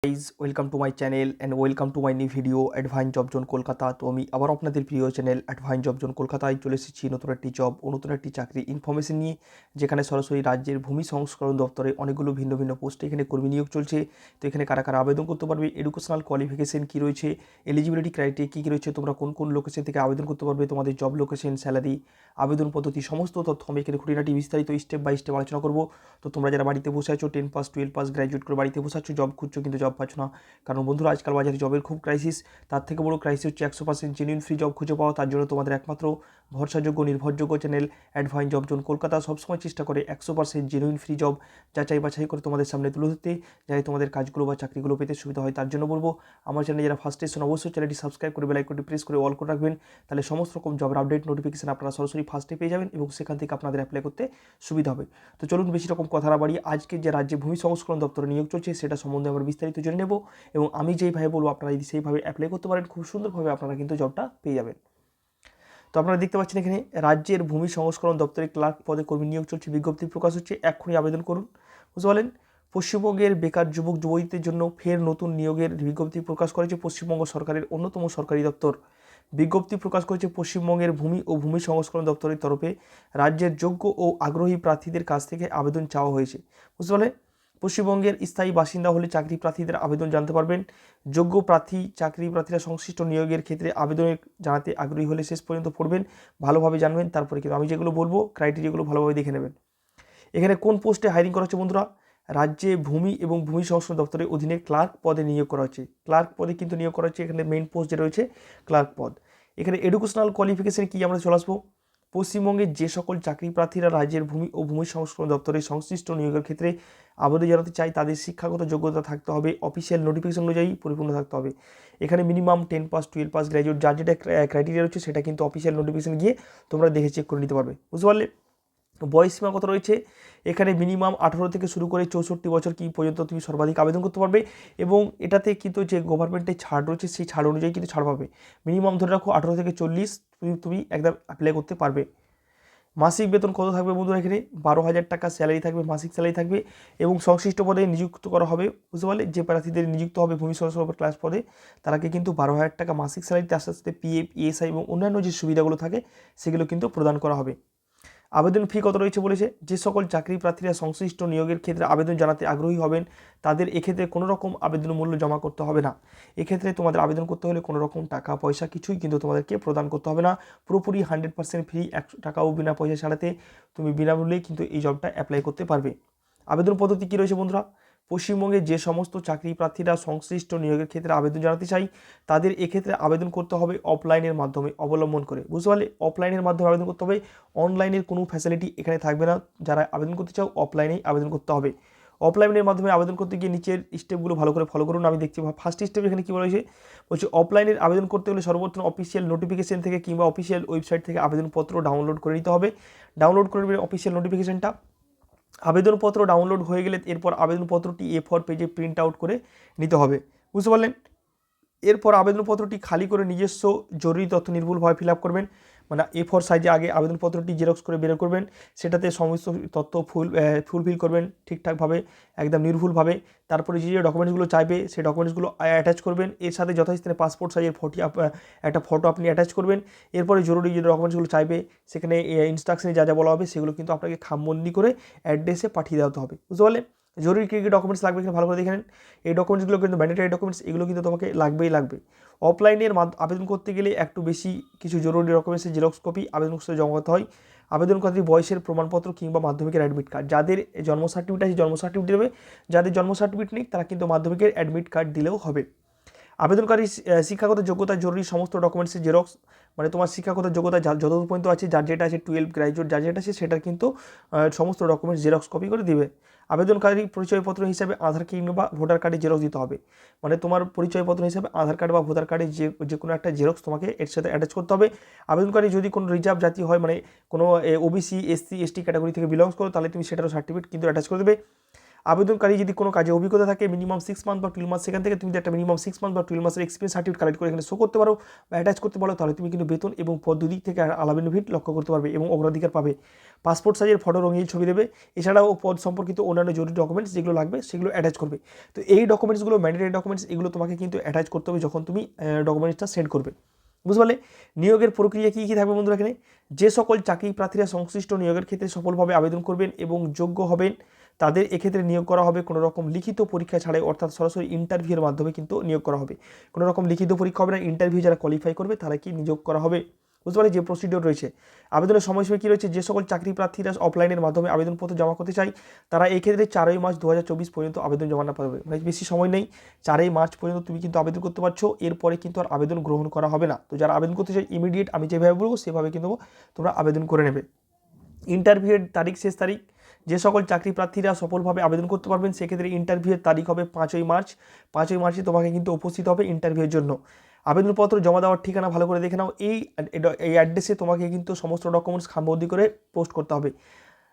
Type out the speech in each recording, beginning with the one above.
Guys welcome to my channel and welcome to my new video advance job zone Kolkata. তো আমি আবার আপনাদের প্রিয় চ্যানেল অ্যাডভান্স জব জোন কলকাতায় চলে এসেছি নতুন একটি জব ও নতুন একটি চাকরি ইনফরমেশন নিয়ে, যেখানে সরাসরি রাজ্যের ভূমি সংস্করণ দপ্তরে অনেকগুলো ভিন্ন ভিন্ন পোস্টে এখানে কর্মী নিয়োগ চলছে। তো এখানে কারা কারা আবেদন করতে পারবে, এডুকেশনাল কোয়ালিফিকেশন কী রয়েছে, এলিজিবিলিটি ক্রাইটেরিয়া কী কী রয়েছে, তোমরা কোন কোন লোকেশন থেকে আবেদন করতে পারবে, তোমাদের জব লোকেশন, স্যালারি, আবেদন পদ্ধতি, সমস্ত তথ্য আমি এখানে খুঁটিনাটি বিস্তারিত স্টেপ বাই স্টেপ আলোচনা করবো। তো তোমরা যারা বাড়িতে বসে আছো 10 পাস 12 পাস গ্র্যাজুয়েট করে বাড়িতে বসে আছো, জব খুঁজছো কিন্তু জব পাচ্ছ না, কারণ বন্ধুরা আজকাল বাজারে জবের খুব ক্রাইসিস। তার থেকে বড় ক্রাইসিস হচ্ছে 100% জেনুইন ফ্রি জব খুঁজে পাওয়া। তার জন্য তোমাদের একমাত্র ভরসাযোগ্য নির্ভরযোগ্য channel advance job zone Kolkata সবসময় চেষ্টা করে 100% জেনুইন ফ্রি জব যাচাই বাছাই করে তোমাদের সামনে তুলে ধরতে, যাতে তোমাদের কাজগুলো বা চাকরিগুলো পেতে সুবিধা হয়। তার জন্য বলবো, আমার চ্যানেলে যারা ফার্স্ট এসেছেন অবশ্যই চ্যানেলটি সাবস্ক্রাইব করে বেল আইকনটি প্রেস করে অল করে রাখবেন। তাহলে সমস্ত রকম জবের আপডেট নোটিফিকেশন আপনারা সরাসরি ফার্স্টে পেয়ে যাবেন এবং সেখান থেকে আপনাদের অ্যাপ্লাই করতে সুবিধা হবে। তো চলুন বেশি রকম কথা না বাড়িয়ে আজকে যে রাজ্যে ভূমি সংস্করণ দপ্তরে নিয়োগ চলছে সেটা সম্বন্ধে আমরা বিস্তারিত জেনে নেব, এবং আমি যেইভাবে বলবো আপনারা যদি সেইভাবে অ্যাপ্লাই করতে পারেন খুব সুন্দরভাবে আপনারা কিন্তু জবটা পেয়ে যাবেন। তো আপনারা দেখতে পাচ্ছেন এখানে রাজ্যের ভূমি সংস্করণ দপ্তরে ক্লার্ক পদে কর্মী নিয়োগ চলছে, বিজ্ঞপ্তি প্রকাশ হচ্ছে, এক্ষুনি আবেদন করুন। বুঝতে পারলেন? পশ্চিমবঙ্গের বেকার যুবক যুবতীদের জন্য ফের নতুন নিয়োগের বিজ্ঞপ্তি প্রকাশ করেছে পশ্চিমবঙ্গ সরকারের অন্যতম সরকারি দপ্তর। বিজ্ঞপ্তি প্রকাশ করেছে পশ্চিমবঙ্গের ভূমি ও ভূমি সংস্করণ দপ্তরের তরফে। রাজ্যের যোগ্য ও আগ্রহী প্রার্থীদের কাছ থেকে আবেদন চাওয়া হয়েছে। বুঝতে পারলেন? পশ্চিমবঙ্গের স্থায়ী বাসিন্দা হলে চাকরি প্রার্থীদের আবেদন জানতে পারবেন। যোগ্য প্রার্থী চাকরি প্রার্থীরা সংশ্লিষ্ট নিয়োগের ক্ষেত্রে আবেদনের জানাতে আগ্রহী হলে শেষ পর্যন্ত পড়বেন, ভালোভাবে জানবেন, তারপরে কিন্তু আমি যেগুলো বলবো ক্রাইটেরিয়াগুলো ভালোভাবে দেখে নেবেন। এখানে কোন পোস্টে হায়ারিং করা হচ্ছে বন্ধুরা? রাজ্যে ভূমি এবং ভূমি সংস্করণ দপ্তরের অধীনে ক্লার্ক পদে নিয়োগ করা হচ্ছে। ক্লার্ক পদে কিন্তু নিয়োগ করা হচ্ছে, এখানে মেইন পোস্ট যে রয়েছে ক্লার্ক পদ। এখানে এডুকেশনাল কোয়ালিফিকেশন কি আমরা চলে আসবো। পশ্চিমবঙ্গের যে সকল চাকরি প্রার্থীরা রাজ্যের ভূমি ও ভূমি সংস্করণ দপ্তরের সংশ্লিষ্ট নিয়োগের ক্ষেত্রে আবেদন জানাতে চাই, তাদের শিক্ষাগত যোগ্যতা থাকতে হবে, অফিসিয়াল নোটিফিকেশন অনুযায়ী পরিপূর্ণ থাকতে হবে। এখানে মিনিমাম 10 পাস 12 পাস গ্র্যাজুয়েট যার যেটা ক্রাইটেরিয়া রয়েছে সেটা কিন্তু অফিসিয়াল নোটিফিকেশন গিয়ে তোমরা দেখে চেক করে নিতে পারবে। বুঝতে পারলে? বয়স সীমা কত রয়েছে? এখানে মিনিমাম 18 থেকে শুরু করে 64 বছর কি পর্যন্ত তুমি সর্বাধিক আবেদন করতে পারবে, এবং এটাতে কিন্তু যে গভর্নমেন্টের ছাড় রয়েছে সেই ছাড় অনুযায়ী কিন্তু ছাড় পাবে। মিনিমাম ধরে রাখো 18 থেকে 40 তুমি একদম অ্যাপ্লাই করতে পারবে। মাসিক বেতন কত থাকবে বন্ধুরা? এখানে 12,000 টাকা স্যালারি থাকবে, মাসিক স্যালারি থাকবে, এবং সংশ্লিষ্ট পদে নিযুক্ত করা হবে। বুঝতে পারলে? যে প্রার্থীদের নিযুক্ত হবে ভূমি সংস্করণ ক্লাস পদে তারাকে কিন্তু 12,000 টাকা মাসিক স্যালারি, তার সাথে সাথে পিএফ, ইএসআই এবং অন্যান্য যে সুবিধাগুলো থাকে সেগুলো কিন্তু প্রদান করা হবে। আবেদন ফি কত রয়েছে বলেছে? যে সকল চাকরি প্রার্থীরা সংশ্লিষ্ট নিয়োগের ক্ষেত্রে আবেদন জানাতে আগ্রহী হবেন তাদের এক্ষেত্রে কোনো রকম আবেদন মূল্য জমা করতে হবে না। এক্ষেত্রে তোমাদের আবেদন করতে হলে কোনো রকম টাকা পয়সা কিছুই কিন্তু তোমাদেরকে প্রদান করতে হবে না, পুরোপুরি 100% ফ্রি, 100 টাকাও বিনা পয়সা ছাড়াতে তুমি বিনামূল্যেই কিন্তু এই জবটা অ্যাপ্লাই করতে পারবে। আবেদন পদ্ধতি কী রয়েছে বন্ধুরা? পশ্চিমবঙ্গে যে সমস্ত চাকরি প্রার্থীরা সংশ্লিষ্ট নিয়োগের ক্ষেত্রে আবেদন জানাতে চাই তাদের এক্ষেত্রে আবেদন করতে হবে অফলাইনের মাধ্যমে অবলম্বন করে। বুঝতে পারলে? অফলাইনের মাধ্যমে আবেদন করতে হবে, অনলাইনের কোনো ফ্যাসিলিটি এখানে থাকবে না। যারা আবেদন করতে চাও অফলাইনেই আবেদন করতে হবে। অফলাইনের মাধ্যমে আবেদন করতে গিয়ে নিচের স্টেপগুলো ভালো করে ফলো করুন। আমি দেখছি ফার্স্ট স্টেপ এখানে কী বলেছে, বলছে অফলাইনের আবেদন করতে হলে সর্বপ্রথম অফিসিয়াল নোটিফিকেশন থেকে কিংবা অফিসিয়াল ওয়েবসাইট থেকে আবেদনপত্র ডাউনলোড করে নিতে হবে। ডাউনলোড করে নেবেন অফিসিয়াল নোটিফিকেশনটা। আবেদনপত্র ডাউনলোড হয়ে গেলে এরপর আবেদনপত্রটি A4 পেজে প্রিন্ট আউট করে নিতে হবে। বুঝতে পারলেন? এরপর আবেদনপত্রটি খালি করে নিজস্ব জরুরি তথ্য নির্ভুলভাবে ফিল আপ করবেন। মানে A4 সাইজে আগে আবেদনপত্রটি জেরক্স করে বের করবেন, সেটাতে সমস্ত তথ্য ফুলফিল করবেন ঠিকঠাকভাবে, একদম নির্ভুলভাবে। তারপরে যে যে ডকুমেন্টসগুলো চাইবে সেই ডকুমেন্টসগুলো অ্যাটাচ করবেন, এর সাথে যথাস্থানে পাসপোর্ট সাইজের একটা ফটো আপনি অ্যাটাচ করবেন। এরপরে জরুরি যে ডকুমেন্টসগুলো চাইবে সেখানে ইনস্ট্রাকশনে যা যা বলা হবে সেগুলো কিন্তু আপনাকে খামবন্দি করে অ্যাড্রেসে পাঠিয়ে দেওয়া হবে। বুঝতে পারলেন? জরুরি কী কী ডকুমেন্টস লাগবে এখানে ভালো করে দেখে নেন। এই ডকুমেন্টসগুলো কিন্তু ম্যান্ডেটরি ডকুমেন্টস, এগুলো কিন্তু তোমাকে লাগবেই লাগবে। অফলাইনের আবেদন করতে গেলে একটু বেশি কিছু জরুরি ডকুমেন্টসের জেরক্স কপি আবেদন করতে জমা করতে হয়। আবেদনকারী বয়সের প্রমাণপত্র কিংবা মাধ্যমিকের অ্যাডমিট কার্ড, যাদের জন্ম সার্টিফিকেট আছে জন্ম সার্টিফিকেট দেবে, যাদের জন্ম সার্টিফিকেট নেই তারা কিন্তু মাধ্যমিকের অ্যাডমিট কার্ড দিলেও হবে। আবেদনকারী শিক্ষাগত যোগ্যতা জরুরি সমস্ত ডকুমেন্টসের জেরক্স, মানে তোমার শিক্ষাগত যোগ্যতা যতদূর পর্যন্ত আছে, যার যেটা আছে 12 গ্র্যাজুয়েট যার যেটা আছে সেটার কিন্তু সমস্ত ডকুমেন্টস জেরক্স কপি করে দিবে। আবেদনকারী পরিচয়পত্র হিসাবে আধার কিংবা ভোটার কার্ডের জেরক্স দিতে হবে। মানে তোমার পরিচয়পত্র হিসাবে আধার কার্ড বা ভোটার কার্ডের যে কোনো একটা জেরক্স তোমাকে এর সাথে অ্যাটাচ করতে হবে। আবেদনকারী যদি কোনো রিজার্ভ জাতি হয়, মানে কোনো ওবিসি, এসসি, এসটি ক্যাটাগরি থেকে বিলংস করো, তাহলে তুমি সেটারও সার্টিফিকেট কিন্তু অ্যাটাচ করে দেবে। আবেদনকারী যদি কোনো কাজে অভিজ্ঞতা থাকে মিনিমাম 6 মান্থ বা 12 মাস, সেখান থেকে তুমি একটা মিনিমাম 6 মান্থ বা 12 মাসের এক্সপিরিয়েন্স সার্টিফিকেট কালেক্ট করে এখানে শো করতে পারো বা অ্যাটাচ করতে পারো, তাহলে তুমি কিন্তু বেতন এবং পদ দুদিক থেকে আলাদা বেনিফিট লক্ষ্য করতে পারবে এবং অগ্রাধিকার পাবে। পাসপোর্ট সাইজের ফটো রঙিন ছবি দেবে, এছাড়াও পদ সম্পর্কিত অন্যান্য জরুরি ডকুমেন্টস যেগুলো লাগবে সেগুলো অ্যাটাচ করবে। তো এই ডকুমেন্টসগুলো ম্যান্ডেটরি ডকুমেন্টস, এগুলো তোমাকে কিন্তু অ্যাটাচ করতে হবে যখন তুমি ডকুমেন্টসটা সেন্ড করবে। বুঝতে পারলে? নিয়োগের প্রক্রিয়া কী কী থাকবে বন্ধুরা এখানে? যে সকল চাকরি প্রার্থীরা সংশ্লিষ্ট নিয়োগের ক্ষেত্রে সফলভাবে আবেদন করবেন এবং যোগ্য হবেন তাদের এক্ষেত্রে নিয়োগ করা হবে কোনো রকম লিখিত পরীক্ষা ছাড়াই, অর্থাৎ সরাসরি ইন্টারভিউয়ের মাধ্যমে কিন্তু নিয়োগ করা হবে। কোনো রকম লিখিত পরীক্ষা হবে না, ইন্টারভিউ যারা কোয়ালিফাই করবে তারা কি নিয়োগ করা হবে। বুঝতে পারলে? যে প্রসিডিওর রয়েছে, আবেদনের সময়সীমা কী রয়েছে? যে সকল চাকরি প্রার্থীরা অফলাইনের মাধ্যমে আবেদনপত্র জমা করতে চায় তারা এই ক্ষেত্রে 4ই মার্চ 2024 পর্যন্ত আবেদন জমা না পাবে, মানে বেশি সময় নেই, 4ই মার্চ পর্যন্ত তুমি কিন্তু আবেদন করতে পারছো, এরপরে কিন্তু আর আবেদন গ্রহণ করা হবে না। তো যারা আবেদন করতে চাই ইমিডিয়েট আমি যেভাবে বলবো সেভাবে কিন্তু তোমরা আবেদন করে নেবে। ইন্টারভিউয়ের তারিখ, শেষ তারিখ, যে সকল চাকরি প্রার্থীরা সফলভাবে আবেদন করতে পারবেন সেক্ষেত্রে ইন্টারভিউয়ের তারিখ হবে 5ই মার্চ। 5ই মার্চে তোমাকে কিন্তু উপস্থিত হবে ইন্টারভিউয়ের জন্য। আবেদনপত্র জমা দেওয়ার ঠিকানা ভালো করে দেখে নাও, এই অ্যাড্রেসে তোমাকে কিন্তু সমস্ত ডকুমেন্টস খামবন্দি করে পোস্ট করতে হবে।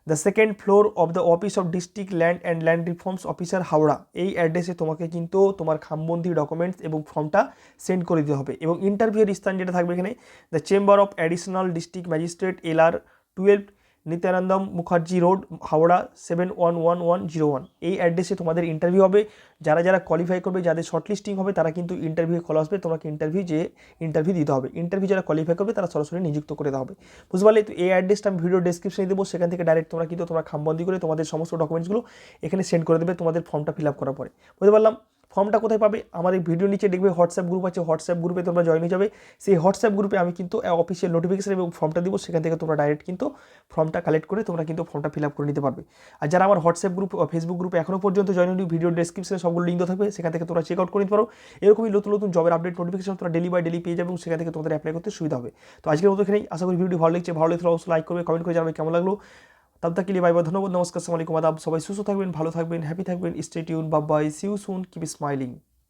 The second floor of the office of district land and land reforms officer Howrah, এই অ্যাড্রেসে তোমাকে কিন্তু তোমার খামবন্দি ডকুমেন্টস এবং ফর্মটা সেন্ড করে দিতে হবে। এবং ইন্টারভিউয়ের স্থান যেটা থাকবে এখানে, the chamber of additional district magistrate LR 12 Nityanandam Mukherjee road Howrah 711101, এই অ্যাড্রেসে তোমাদের ইন্টারভিউ হবে। যারা যারা কোয়ালিফাই করবে, যাদের শর্টলিস্টিং হবে তারা কিন্তু ইন্টারভিউ কল আসবে, তোমাকে ইন্টারভিউ দিতে হবে। ইন্টারভিউ যারা কোয়ালিফাই করবে তারা সরাসরি নিযুক্ত করে দেওয়া হবে। বুঝতে পারলে? তো এই অ্যাড্রেসটা আমি ভিডিও ডেসক্রিপশনে দেবো, সেখান থেকে ডাইরেক্ট তোমরা কিন্তু তোমার খামবন্দি করে তোমাদের সমস্ত ডকুমেন্টসগুলো এখানে সেন্ড করে দেবে তোমাদের ফর্মটা ফিল আপ করার পরে। বুঝতে পারলাম? ফর্মটা কোথায় পাবে? আমার এই ভিডিও নিচে দেখবে হোয়াটসঅ্যাপ গ্রুপ আছে, হোয়াটসঅ্যাপ গ্রুপে তোমরা জয়েন হয়ে যাবে। সেই হোয়াটসঅ্যাপ গ্রুপে আমি কিন্তু অফিসিয়াল নোটিফিকেশন এবং ফর্মটা দিব, সেখান থেকে তোমরা ডাইরেক্ট কিন্তু ফর্মটা কালেক্ট করে তোমরা কিন্তু ফর্মটা ফিল আপ করে নিতে পারবে। আর যারা আমার হোয়াটসঅ্যাপ গ্রুপ ফেসবুক গ্রুপে এখনও পর্যন্ত জয়েন হয়নি, ভিডিও ডেসক্রিপশনে সবগুলো লিঙ্ক থাকবে, সেখান থেকে তোমরা চেক আউট করে নিতে পারো। এরকমই নতুন নতুন জবের আপডেট নোটিফিকেশন তোমরা ডেলি বাই ডেলি পেয়ে যাবে এবং সেখান থেকে তোমাদের অ্যাপ্লাই করতে সুবিধা হবে। তো আজকের মতো এখানেই, আশা করি ভিডিও ভালো লাগছে, ভালো লাগলে অবশ্যই লাইক করবে, কমেন্ট করে জানাবে কেমন লাগলো। তব তক के लिए बाय बाय, ধন্যবাদ, নমস্কার, আসসালামু আলাইকুম, আদাব, সবাই সুস্থ থাকবেন, ভালো থাকবেন, হ্যাপি থাকবেন, stay tune, bye bye, see you soon, keep smiling.